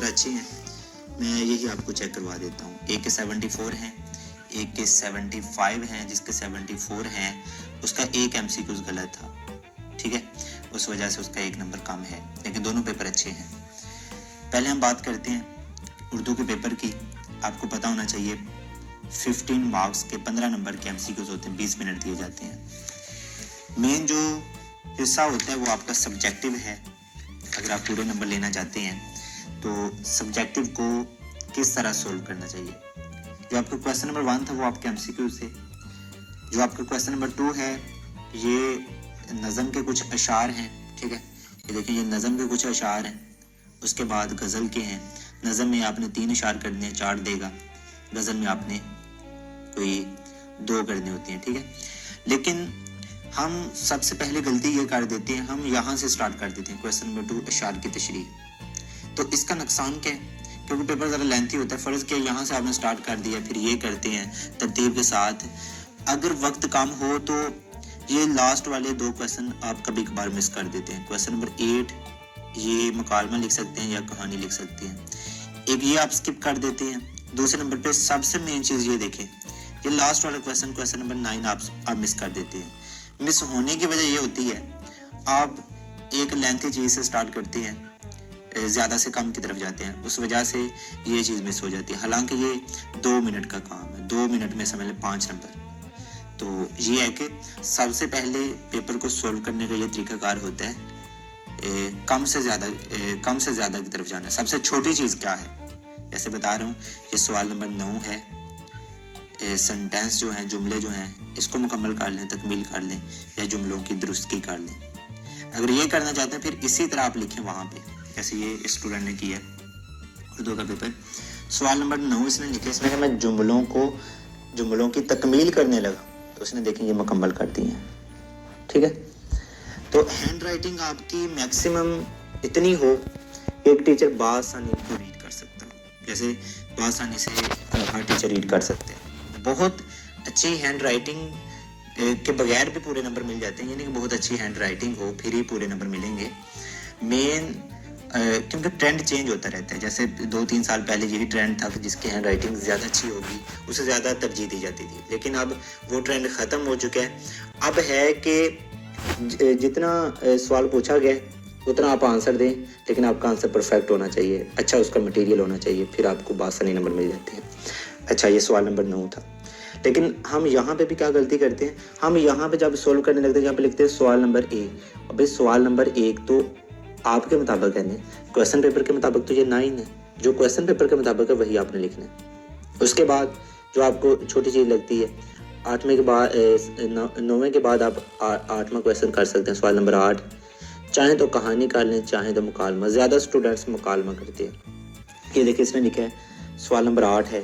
اچھے ہیں، میں یہی آپ کو چیک کروا دیتا ہوں. ایک کے 74 ہیں، ایک کے 75 ہیں. جس کے 74 ہیں اس کا ایک ایم سی کیوز غلط تھا، ٹھیک ہے، اس وجہ سے اس کا ایک نمبر کم ہے، لیکن دونوں پیپر اچھے ہیں. پہلے ہم بات کرتے ہیں اردو کے پیپر کی. آپ کو پتہ ہونا چاہیے 15 مارکس کے 15 نمبر کے ایم سی کیوز ہوتے ہیں، 20 منٹ دیے جاتے ہیں. مین جو حصہ ہوتا ہے وہ آپ کا سبجیکٹو ہے. اگر آپ پورے نمبر لینا چاہتے ہیں تو سبجیکٹو کو کس طرح سولو کرنا چاہیے. جو آپ کا کویسچن نمبر 1 تھا وہ آپ کے ایم سی کیو سے. جو آپ کا کویسچن نمبر 2 ہے یہ نظم کے کچھ اشعار ہیں، ٹھیک ہے. یہ دیکھیں یہ نظم کے کچھ اشعار ہیں. اس کے بعد غزل کے ہیں. نظم میں آپ نے 3 اشعار کرنے ہیں، 4 دے گا. غزل میں آپ نے کوئی 2 کرنے ہوتے ہیں، ٹھیک ہے. لیکن ہم سب سے پہلے غلطی یہ کر دیتے ہیں، ہم یہاں سے سٹارٹ کر دیتے ہیں کویسچن نمبر 2 اشعار کی تشریح. تو اس کا نقصان کیا ہے؟ کیونکہ پیپر ذرا لینتھی ہوتا ہے. فرض کیا یہاں سے آپ نے سٹارٹ کر دیا، پھر یہ کرتے ہیں ترتیب کے ساتھ. اگر وقت کم ہو تو یہ لاسٹ والے 2 کویسچن آپ کبھی کبھار مس کر دیتے ہیں. کویسچن نمبر 8 یہ مکالمہ لکھ سکتے ہیں یا کہانی لکھ سکتے ہیں، ایک یہ آپ سکپ کر دیتے ہیں. دوسرے نمبر پہ سب سے مین چیز یہ دیکھیں، یہ لاسٹ والا کویسچن نمبر 9 آپ مس کر دیتے ہیں. مس ہونے کی وجہ یہ ہوتی ہے آپ ایک لینتھی چیز سے سٹارٹ کرتے ہیں، زیادہ سے کم کی طرف جاتے ہیں، اس وجہ سے یہ چیز مس ہو جاتی ہے. حالانکہ یہ 2 منٹ کا کام ہے، 2 منٹ میں سمجھ لیں 5 نمبر. تو یہ ہے کہ سب سے پہلے پیپر کو سولو کرنے کا یہ طریقہ کار ہوتا ہے کم سے زیادہ کی طرف جانا. سب سے چھوٹی چیز کیا ہے؟ جیسے بتا رہا ہوں، یہ سوال نمبر 9 ہے. سنٹینس جو ہیں، جملے جو ہیں، اس کو مکمل کر لیں، تکمیل کر لیں یا جملوں کی درستگی کر لیں. اگر یہ کرنا چاہتے ہیں پھر اسی طرح آپ لکھیں وہاں پہ، جیسے یہ اسٹوڈنٹ نے کیا اردو کا پیپر. سوال نمبر 9 اس نے لکھے، اس میں کہ میں جملوں کی تکمیل کرنے لگا، تو اس نے دیکھیں یہ مکمل کر دی ہیں، ٹھیک ہے. تو ہینڈ رائٹنگ آپ کی میکسیمم اتنی ہو کہ ایک ٹیچر بآسانی کو ریڈ کر سکتا ہو، جیسے بآسانی سے ہر ٹیچر ریڈ کر سکتے ہیں. بہت اچھی ہینڈ رائٹنگ کے بغیر بھی پورے نمبر مل جاتے ہیں، یعنی کہ بہت اچھی ہینڈ رائٹنگ ہو پھر ہی پورے نمبر ملیں گے. مین کیونکہ ٹرینڈ چینج ہوتا رہتا ہے. جیسے 2-3 سال پہلے یہی ٹرینڈ تھا کہ جس کی ہینڈ رائٹنگ زیادہ اچھی ہوگی اسے زیادہ ترجیح دی جاتی تھی، لیکن اب وہ ٹرینڈ ختم ہو چکا ہے. اب ہے کہ جتنا سوال پوچھا گیا اتنا آپ آنسر دیں، لیکن آپ کا آنسر پرفیکٹ ہونا چاہیے، اچھا اس کا مٹیریل ہونا چاہیے، پھر آپ کو بآسانی نمبر مل جاتے ہیں. اچھا یہ سوال نمبر 9 تھا. لیکن ہم یہاں پہ بھی کیا غلطی کرتے ہیں، ہم یہاں پہ جب سولو کرنے لگتے ہیں یہاں پہ لکھتے ہیں سوال نمبر 1. ابھی سوال نمبر 1 تو آپ کے مطابق ہے نا، کویسچن پیپر کے مطابق تو یہ 9 ہے. جو کویسچن پیپر کے مطابق ہے وہی آپ نے لکھنا ہے. اس کے بعد جو آپ کو چھوٹی چیز لگتی ہے 8ویں کے بعد 9ویں کے بعد آپ 8واں کویسچن کر سکتے ہیں. سوال نمبر 8 چاہیں تو کہانی کر لیں، چاہیں تو مکالمہ. زیادہ سٹوڈنٹس مکالمہ کرتے ہیں. یہ دیکھیں اس نے لکھا ہے سوال نمبر 8 ہے،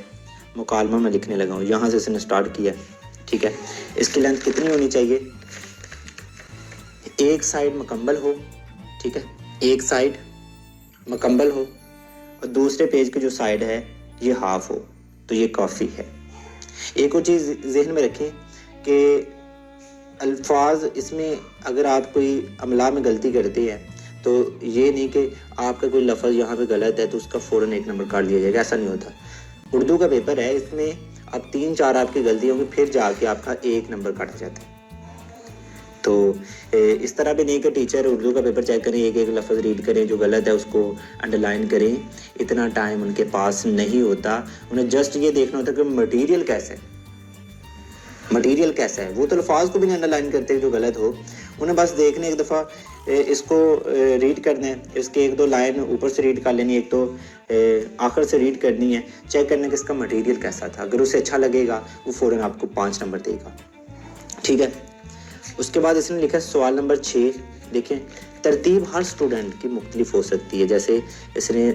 مکالمہ میں لکھنے لگا ہوں. یہاں سے اس نے سٹارٹ کیا، ٹھیک ہے. اس کی لینتھ کتنی ہونی چاہیے؟ ایک سائڈ مکمل ہو، ٹھیک ہے، ایک سائڈ مکمل ہو اور دوسرے پیج کی جو سائڈ ہے یہ ہاف ہو، تو یہ کافی ہے. ایک اور چیز ذہن میں رکھیں کہ الفاظ اس میں اگر آپ کوئی املا میں غلطی کرتے ہیں تو یہ نہیں کہ آپ کا کوئی لفظ یہاں پہ غلط ہے تو اس کا فوراً 1 نمبر کاٹ دیا جائے گا، ایسا نہیں ہوتا. اردو کا پیپر ہے، اس میں اب 3-4 آپ کی غلطی ہوں گی پھر جا کے آپ کا 1 نمبر کاٹا جاتا ہے. تو اس طرح بھی نہیں کہ ٹیچر اردو کا پیپر چیک کریں، ایک لفظ ریڈ کریں، جو غلط ہے اس کو انڈر لائن کریں. اتنا ٹائم ان کے پاس نہیں ہوتا. انہیں جسٹ یہ دیکھنا ہوتا ہے کہ مٹیریل کیسا ہے. وہ تو الفاظ کو بھی نہیں انڈر لائن کرتے جو غلط ہو. انہیں بس دیکھنے ایک دفعہ اس کو ریڈ کرنا ہے، اس کے 1-2 لائن اوپر سے ریڈ کر لینی، ایک تو آخر سے ریڈ کرنی ہے، چیک کرنے کہ اس کا مٹیریل کیسا تھا. اگر اسے اچھا لگے گا وہ فوراً آپ کو 5 نمبر دے گا، ٹھیک ہے. اس کے بعد اس نے لکھا سوال نمبر 6. دیکھیں ترتیب ہر سٹوڈنٹ کی مختلف ہو سکتی ہے. جیسے اس نے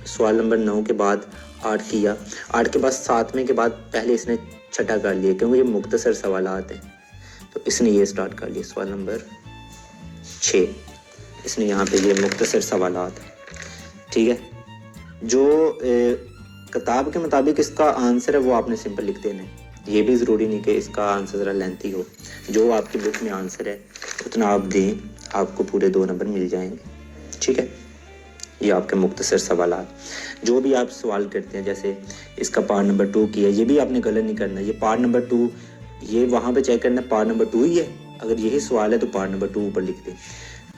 سوال نمبر 9 کے بعد 8 کیا، 8 کے بعد 7ویں کے بعد پہلے اس نے چھٹا کر لیا کیونکہ یہ مختصر سوالات ہیں، تو اس نے یہ سٹارٹ کر لیا سوال نمبر 6. اس نے یہاں پہ یہ مختصر سوالات، ٹھیک ہے. جو کتاب کے مطابق اس کا آنسر ہے وہ آپ نے سمپل لکھ دینا ہے. یہ بھی ضروری نہیں کہ اس کا آنسر ذرا لینتھی ہو. جو آپ کی بک میں آنسر ہے اتنا آپ دیں، آپ کو پورے 2 نمبر مل جائیں گے، ٹھیک ہے. یہ آپ کے مختصر سوالات. جو بھی آپ سوال کرتے ہیں, جیسے اس کا پارٹ نمبر 2 کیا, یہ بھی آپ نے غلط نہیں کرنا. یہ پارٹ نمبر 2, یہ وہاں پہ چیک کرنا پارٹ نمبر 2 ہی ہے. اگر یہی سوال ہے تو پارٹ نمبر 2 اوپر لکھ دیں.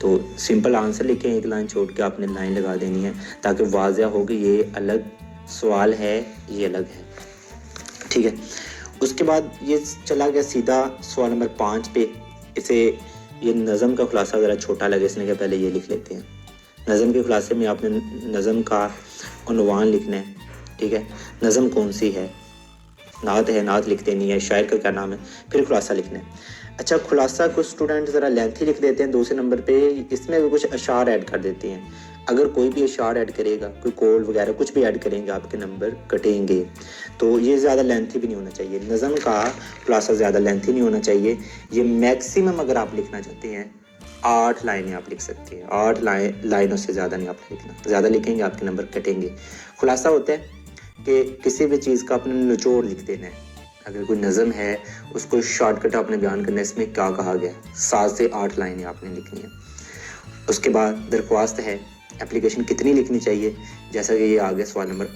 تو سمپل آنسر لکھیں, ایک لائن چھوڑ کے آپ نے لائن لگا دینی ہے تاکہ واضح ہو کہ یہ الگ سوال ہے, یہ الگ ہے. ٹھیک ہے. اس کے بعد یہ چلا گیا سیدھا سوال نمبر 5 پہ. اسے یہ نظم کا خلاصہ ذرا چھوٹا لگے, اس نے کہ پہلے یہ لکھ لیتے ہیں. نظم کے خلاصے میں آپ نے نظم کا عنوان لکھنا ہے. ٹھیک ہے. نظم کون سی ہے, نعت ہے, نعت لکھ دینی ہے, شاعر کا کیا نام ہے, پھر خلاصہ لکھنا ہے. اچھا, خلاصہ کچھ اسٹوڈنٹ ذرا لینتھی لکھ دیتے ہیں دوسرے نمبر پہ, اس میں بھی کچھ اشعار ایڈ کر دیتے ہیں. اگر کوئی بھی اشعار ایڈ کرے گا, کوئی کوڈ وغیرہ کچھ بھی ایڈ کریں گے, آپ کے نمبر کٹیں گے. تو یہ زیادہ لینتھی بھی نہیں ہونا چاہیے. نظم کا خلاصہ زیادہ لینتھی نہیں ہونا چاہیے. یہ میکسیمم اگر آپ لکھنا چاہتے ہیں 8 لائنیں آپ لکھ سکتے ہیں. 8 لائنوں سے زیادہ نہیں آپ لکھنا. زیادہ لکھیں گے آپ کے نمبر کٹیں گے. خلاصہ ہوتا ہے کہ کسی بھی چیز کا اپنے نچوڑ لکھ دینا ہے. اگر کوئی نظم ہے اس کو شارٹ کٹ آپ نے بیان کرنا ہے, اس میں کیا کہا گیا, 7 سے 8 لائنیں آپ نے لکھنی ہیں. اس کے بعد درخواست ہے, اپلیکیشن کتنی لکھنی چاہیے, جیسا کہ یہ آگے سوال نمبر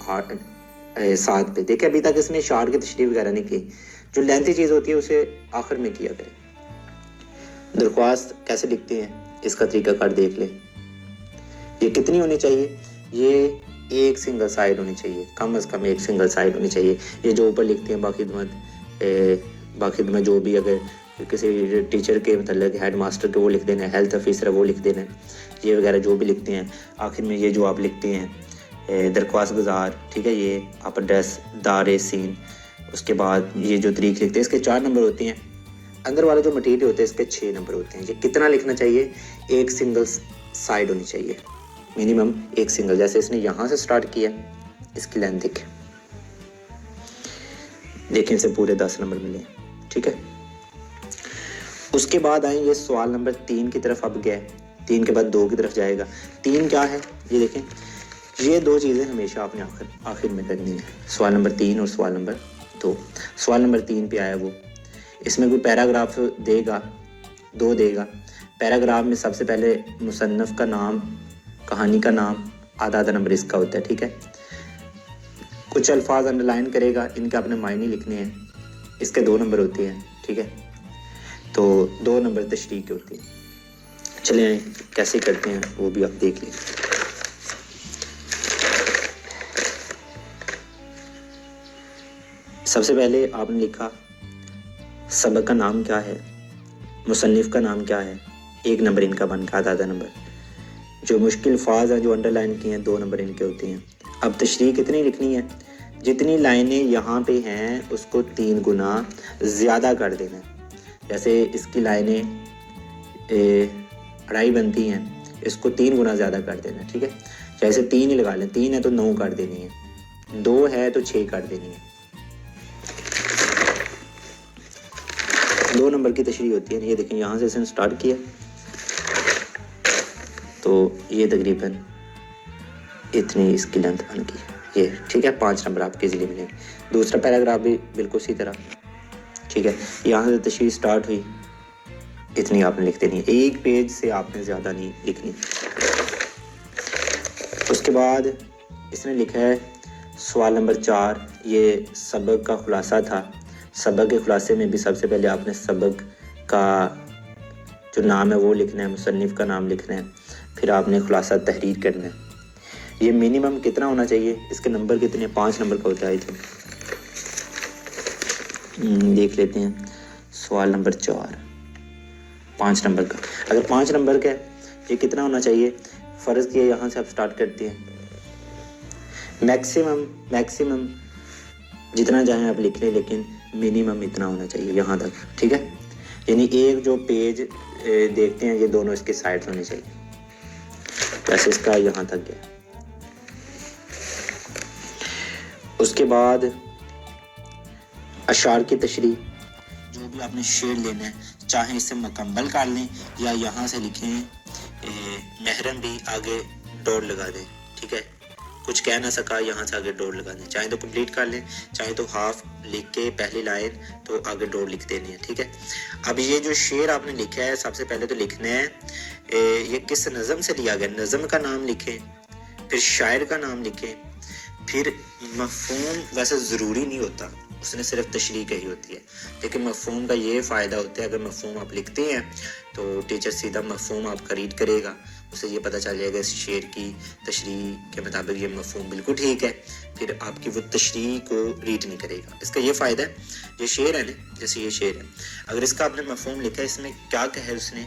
7 پہ. دیکھیں ابھی تک اس نے اشعار کی تشریح وغیرہ نہیں کی. جو لینتھی چیز ہوتی ہے اسے آخر میں کیا کریں. درخواست کیسے لکھتے ہیں اس کا طریقہ کار دیکھ لیں. یہ کتنی ہونی چاہیے, یہ ایک سنگل سائڈ ہونی چاہیے, کم از کم ایک سنگل سائڈ ہونی چاہیے. یہ جو اوپر لکھتے ہیں باخدمت جو بھی, اگر کسی ٹیچر کے متعلق, ہیڈ ماسٹر کے وہ لکھ دینا ہے, ہیلتھ آفیسر وہ لکھ دینا ہے, یہ وغیرہ جو بھی لکھتے ہیں. آخر میں یہ جو آپ لکھتے ہیں درخواست گزار, ٹھیک ہے, یہ آپ ایڈریس دار سین. اس کے بعد یہ جو طریق لکھتے ہیں اس کے 4 نمبر ہوتے ہیں. اندر والا جو مٹیریل ہوتا ہے اس کے 6 نمبر ہوتے ہیں. یہ کتنا لکھنا چاہیے, ایک سنگل سائڈ ہونی چاہیے, منیمم ایک سنگل. جیسے اس نے یہاں سے سٹارٹ کیا, اس کی لینتھ دیکھیں سے پورے 10 نمبر ملے. ٹھیک ہے. اس کے بعد آئیں, یہ سوال نمبر 3 کی طرف اب گیا. 3 کے بعد 2 کی طرف جائے گا. 3 کیا ہے یہ دیکھیں, یہ 2 چیزیں ہمیشہ آپ نے آخر میں کرنی ہے. سوال نمبر 3 اور سوال نمبر 2. سوال نمبر 3 پہ آیا وہ, اس میں کوئی پیراگراف دے گا, 2 دے گا. پیراگراف میں سب سے پہلے مصنف کا نام, کہانی کا نام, آدھا نمبر اس کا ہوتا ہے. ٹھیک ہے. کچھ الفاظ انڈر لائن کرے گا, ان کے اپنے معنی لکھنے ہیں, اس کے 2 نمبر ہوتے ہیں. ٹھیک ہے. تو 2 نمبر تشریح کے ہوتے ہیں. چلیں آئیں کیسے کرتے ہیں وہ بھی آپ دیکھ لیں. سب سے پہلے آپ نے لکھا سبق کا نام کیا ہے, مصنف کا نام کیا ہے, 1 نمبر ان کا بن کا, آدھا نمبر. جو مشکل الفاظ ہیں جو انڈر لائن کیے ہیں 2 نمبر ان کے ہوتے ہیں. اب تشریح کتنی لکھنی ہے, جتنی لائنیں یہاں پہ ہیں اس کو 3 گنا زیادہ کر دینا. جیسے اس کی لائنیں 2.5 بنتی ہیں, اس کو 3 گنا زیادہ کر دینا. ٹھیک ہے. جیسے 3 ہی لگا لیں, 3 ہے تو 9 کر دینی ہے, 2 ہے تو 6 کر دینی ہے. 2 نمبر کی تشریح ہوتی ہے. یہ دیکھیں یہاں سے اس نے سٹارٹ کیا تو یہ تقریباً اتنی اس کی لینتھ بن گئی یہ. ٹھیک ہے. 5 نمبر آپ کے ایزیلی ملیں گے. دوسرا پیراگراف بھی بالکل اسی طرح. ٹھیک ہے. یہاں سے تشریح سٹارٹ ہوئی, اتنی آپ نے لکھ دینی ہے. ایک پیج سے آپ نے زیادہ نہیں لکھنی. اس کے بعد اس نے لکھا ہے سوال نمبر 4, یہ سبق کا خلاصہ تھا. سبق کے خلاصے میں بھی سب سے پہلے آپ نے سبق کا جو نام ہے وہ لکھنا ہے, مصنف کا نام لکھنا ہے, پھر آپ نے خلاصہ تحریر کرنا ہے. یہ منیمم کتنا ہونا چاہیے, اس کے نمبر کتنے, 5 نمبر کا ہوتا ہے. دیکھ لیتے ہیں. سوال نمبر 4 5 نمبر کا. اگر 5 نمبر کا ہے یہ کتنا ہونا چاہیے, فرض کیا یہاں سے آپ سٹارٹ کرتے ہیں, میکسیمم جتنا چاہیں آپ لکھ لیں, لیکن منیمم اتنا ہونا چاہیے یہاں تک. ٹھیک ہے. یعنی ایک جو پیج دیکھتے ہیں یہ دونوں اس کے سائڈ ہونے چاہیے. جیسے اس کا یہاں تک گیا. اس کے بعد اشعار کی تشریح, جو بھی آپ نے شعر لینا ہے چاہے اسے مکمل کر لیں یا یہاں سے لکھیں محرم بھی آگے ڈاٹ لگا دیں. ٹھیک ہے. کچھ کہہ نہ سکا یہاں سے آگے ڈاٹ لگا دیں. چاہے تو کمپلیٹ کر لیں, چاہے تو ہاف لکھ کے پہلی لائن تو آگے ڈاٹ لکھ دینی ہے. ٹھیک ہے. اب یہ جو شعر آپ نے لکھا ہے سب سے پہلے تو لکھنا ہے یہ کس نظم سے لیا گیا, نظم کا نام لکھیں, پھر شاعر کا نام لکھیں، پھر مفہوم ویسے ضروری نہیں ہوتا، اس نے صرف تشریح کہی ہوتی ہے، لیکن مفہوم کا یہ فائدہ ہوتا ہے اگر مفہوم آپ لکھتے ہیں تو ٹیچر سیدھا مفہوم آپ کا ریڈ کرے گا، اسے یہ پتہ چل جائے گا اس شعر کی تشریح کے مطابق یہ مفہوم بالکل ٹھیک ہے، پھر آپ کی وہ تشریح کو ریڈ نہیں کرے گا۔ اس کا یہ فائدہ ہے، یہ شعر ہے نا، جیسے یہ شعر ہے، اگر اس کا آپ نے مفہوم لکھا ہے اس میں کیا کہا ہے اس نے،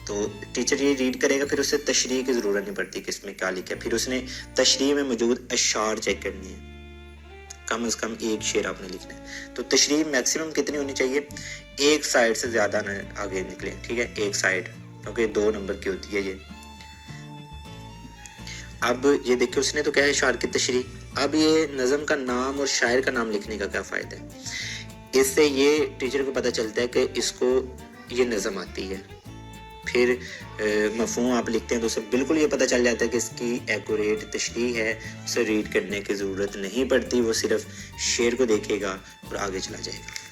تو ٹیچر یہ ریڈ کرے گا، پھر اسے تشریح کی ضرورت نہیں پڑتی کہ اس میں کیا لکھا ہے، پھر اس نے تشریح میں موجود اشعار چیک کرنی ہے، کم از کم ایک شعر آپ نے لکھنا ہے۔ تو تشریح میکسیمم کتنی ہونی چاہیے؟ ایک سائڈ سے زیادہ نہ آگے نکلے، ٹھیک ہے، ایک سائڈ، کیونکہ 2 نمبر کی ہوتی ہے یہ۔ اب یہ دیکھیں اس نے تو کیا ہے اشعار کی تشریح، اب یہ نظم کا نام اور شاعر کا نام لکھنے کا کیا فائدہ ہے؟ اس سے یہ ٹیچر کو پتہ چلتا ہے کہ اس کو یہ نظم آتی ہے، پھر مفہوم آپ لکھتے ہیں تو اسے بالکل یہ پتہ چل جاتا ہے کہ اس کی ایکوریٹ تشریح ہے، اسے ریڈ کرنے کی ضرورت نہیں پڑتی، وہ صرف شعر کو دیکھے گا اور آگے چلا جائے گا۔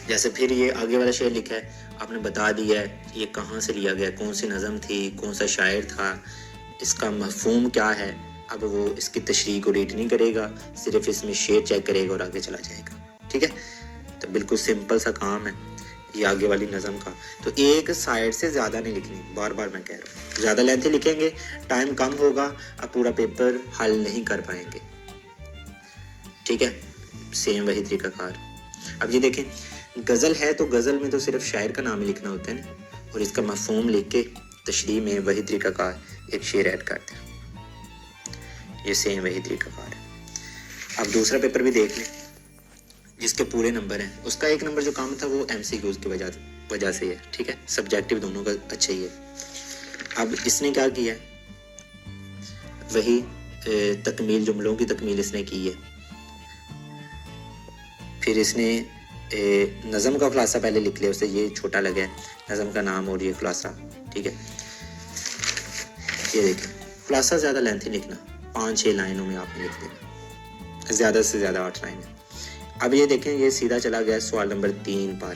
جیسے پھر یہ آگے والا شعر لکھا ہے، آپ نے بتا دیا ہے یہ کہاں سے لیا گیا، کون سی نظم تھی، کون سا شاعر تھا، اس کا مفہوم کیا ہے، اب وہ اس کی تشریح کو ریڈ نہیں کرے گا، صرف اس میں شعر چیک کرے گا اور آگے چلا جائے گا، ٹھیک ہے۔ تو بالکل سمپل سا کام ہے یہ آگے والی نظم کا۔ تو ایک سائڈ سے زیادہ نہیں لکھنی، بار بار میں کہہ رہا ہوں، زیادہ لینتھی لکھیں گے ٹائم کم ہوگا، آپ پورا پیپر حل نہیں کر پائیں گے، ٹھیک ہے۔ سیم وہی طریقہ کار۔ اب یہ دیکھیں غزل ہے تو غزل میں تو صرف شاعر کا نام ہی لکھنا ہوتا ہے نا، اور اس کا مفہوم لکھ کے تشریح میں وہی طریقہ کار ایک شعر ایڈ کر دیں، یہ سیم وہی طریقہ کار ہے۔ اب دوسرا پیپر بھی دیکھ لیں جس کے پورے نمبر ہیں، اس کا ایک نمبر جو کام تھا وہ ایم سی کیوز کی وجہ سے ہے، ٹھیک ہے، سبجیکٹیو دونوں کا اچھا ہی ہے۔ اب اس نے کیا کیا ہے، وہی تکمیل، جملوں کی تکمیل اس نے کی ہے، پھر اس نے نظم کا خلاصہ پہلے لکھ لیا، اسے یہ چھوٹا لگا ہے، نظم کا نام اور یہ خلاصہ، ٹھیک ہے۔ یہ دیکھیں خلاصہ زیادہ لینتھی لکھنا، 5-6 لائنوں میں آپ نے لکھ دینا، زیادہ سے زیادہ 8 لائنیں۔ اب یہ دیکھیں یہ سیدھا چلا گیا سوال نمبر 3 پر،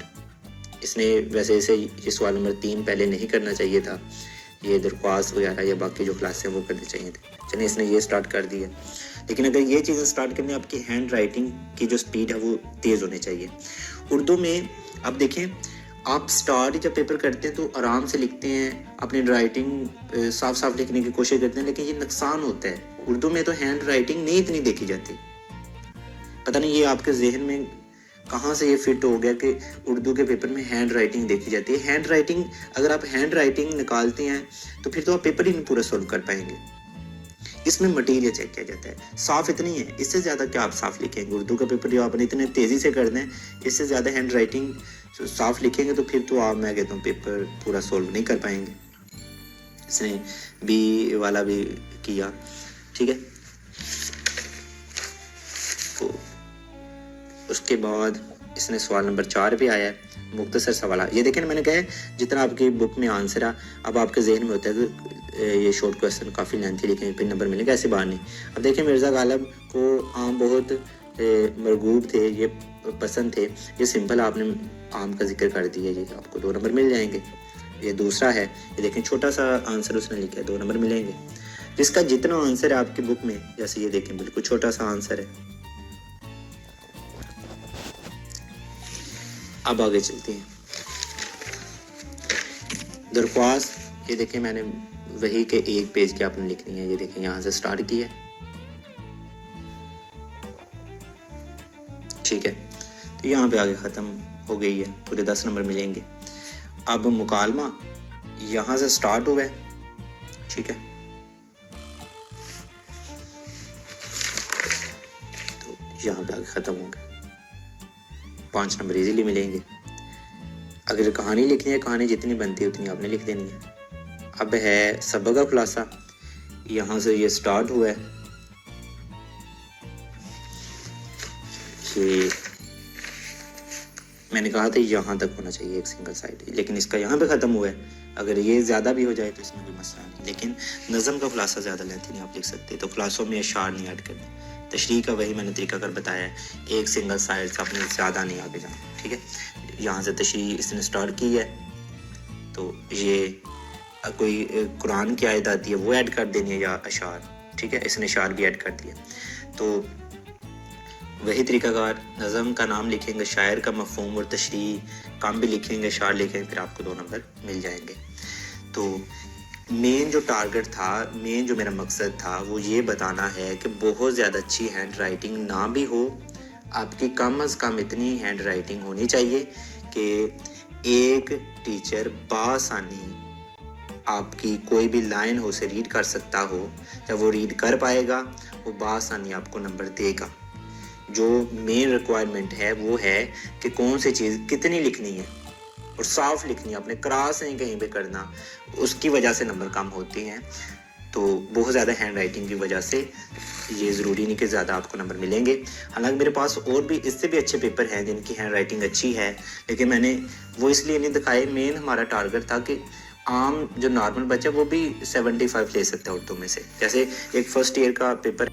اس نے ویسے اسے یہ سوال نمبر 3 پہلے نہیں کرنا چاہیے تھا، یہ درخواست وغیرہ یا باقی جو کلاسیں وہ کرنے چاہیے تھے، چلیے اس نے یہ سٹارٹ کر دیا، لیکن اگر یہ چیزیں سٹارٹ کرنے آپ کی ہینڈ رائٹنگ کی جو سپیڈ ہے وہ تیز ہونے چاہیے۔ اردو میں اب دیکھیں آپ سٹارٹ جب پیپر کرتے ہیں تو آرام سے لکھتے ہیں، اپنی رائٹنگ صاف صاف لکھنے کی کوشش کرتے ہیں، لیکن یہ نقصان ہوتا ہے، اردو میں تو ہینڈ رائٹنگ نہیں اتنی دیکھی جاتی، پتہ نہیں یہ آپ کے ذہن میں کہاں سے یہ فٹ ہو گیا کہ اردو کے پیپر میں ہینڈ رائٹنگ دیکھی جاتی ہے۔ ہینڈ رائٹنگ اگر آپ ہینڈ رائٹنگ نکالتے ہیں تو پھر تو آپ پیپر ہی نہیں پورا سولو کر پائیں گے، اس میں مٹیریل چیک کیا جاتا ہے، صاف اتنی ہے، اس سے زیادہ کیا آپ صاف لکھیں گے، اردو کا پیپر جو آپ نے اتنے تیزی سے کر دیں، اس سے زیادہ ہینڈ رائٹنگ صاف لکھیں گے تو پھر تو آپ میں کہتا ہوں پیپر پورا سولو نہیں کر پائیں گے۔ اس نے بی والا بھی کیا، ٹھیک ہے۔ تو اس کے بعد اس نے سوال نمبر 4 پہ آیا ہے، مختصر سوالات، یہ دیکھیں میں نے کہا ہے جتنا آپ کی بک میں آنسر ہے اب آپ کے ذہن میں ہوتا ہے کہ یہ شارٹ کویسچن کافی لینتھی لکھیں پھر نمبر ملے گا، ایسے بات نہیں۔ اب دیکھیں مرزا غالب کو عام بہت مرغوب تھے، یہ پسند تھے، یہ سمپل آپ نے عام کا ذکر کر دیا، یہ آپ کو 2 نمبر مل جائیں گے۔ یہ دوسرا ہے، یہ دیکھیں چھوٹا سا آنسر اس نے لکھا ہے، 2 نمبر ملیں گے۔ جس کا جتنا آنسر ہے آپ کی بک میں، جیسے یہ دیکھیں بالکل چھوٹا سا آنسر ہے۔ اب آگے چلتے ہیں، درخواست، یہ دیکھیں میں نے وہی کے 1 پیج کی آپ نے لکھنی ہے، یہ دیکھیں یہاں سے سٹارٹ کی ہے، ٹھیک ہے، تو یہاں پہ آگے ختم ہو گئی ہے، پورے 10 نمبر ملیں گے۔ اب مکالمہ یہاں سے سٹارٹ ہوا ہے، ٹھیک ہے، تو یہاں پہ آگے ختم ہو گئے، 5 نمبر ایزیلی ملیں گے۔ اگر کہانی لکھنی ہے، کہانی جتنی بنتی ہے اتنی آپ نے لکھ دینی ہے۔ اب ہے سبق کا خلاصہ، یہاں سے یہ سٹارٹ ہوا ہے، یہ میں نے کہا تھا یہاں تک ہونا چاہیے ایک سنگل سائڈ، لیکن اس کا یہاں پہ ختم ہوا ہے، اگر یہ زیادہ بھی ہو جائے تو اس میں کوئی مسئلہ نہیں، لیکن نظم کا خلاصہ زیادہ لینتھی نہیں آپ لکھ سکتے، تو خلاصوں میں اشعار نہیں ایڈ کرنے، تشریح کا وہی میں نے طریقہ کر بتایا ہے، ایک سنگل سائڈ سے آپ نے زیادہ نہیں آگے جانا، ٹھیک ہے۔ یہاں سے تشریح اس نے سٹارٹ کی ہے، تو یہ کوئی قرآن کی آیت آتی ہے وہ ایڈ کر دینی ہے یا اشعار، ٹھیک ہے، اس نے اشعار بھی ایڈ کر دیا. تو وہی طریقہ کار، نظم کا نام لکھیں گے، شاعر کا مفہوم اور تشریح کام بھی لکھیں گے، اشعار لکھیں گے، پھر آپ کو 2 نمبر مل جائیں گے. تو مین جو ٹارگٹ تھا، مین جو میرا مقصد تھا وہ یہ بتانا ہے کہ بہت زیادہ اچھی ہینڈ رائٹنگ نہ بھی ہو، آپ کی کم از کم اتنی ہینڈ رائٹنگ ہونی چاہیے کہ ایک ٹیچر بآسانی آپ کی کوئی بھی لائن ہو اسے ریڈ کر سکتا ہو. جب وہ ریڈ کر پائے گا وہ بآسانی آپ کو نمبر دے گا. جو مین ریکوائرمنٹ ہے وہ ہے کہ کون سی چیز کتنی لکھنی ہے اور صاف لکھنی ہے، اپنے کراس نہیں کہیں پہ کرنا، اس کی وجہ سے نمبر کم ہوتے ہیں. تو بہت زیادہ ہینڈ رائٹنگ کی وجہ سے یہ ضروری نہیں کہ زیادہ آپ کو نمبر ملیں گے. حالانکہ میرے پاس اور بھی اس سے بھی اچھے پیپر ہیں جن کی ہینڈ رائٹنگ اچھی ہے، لیکن میں نے وہ اس لیے نہیں دکھائے. مین ہمارا ٹارگٹ تھا کہ عام جو نارمل بچہ وہ بھی 75 لے سکتا ہے اردو میں سے. جیسے ایک فرسٹ ایئر کا پیپر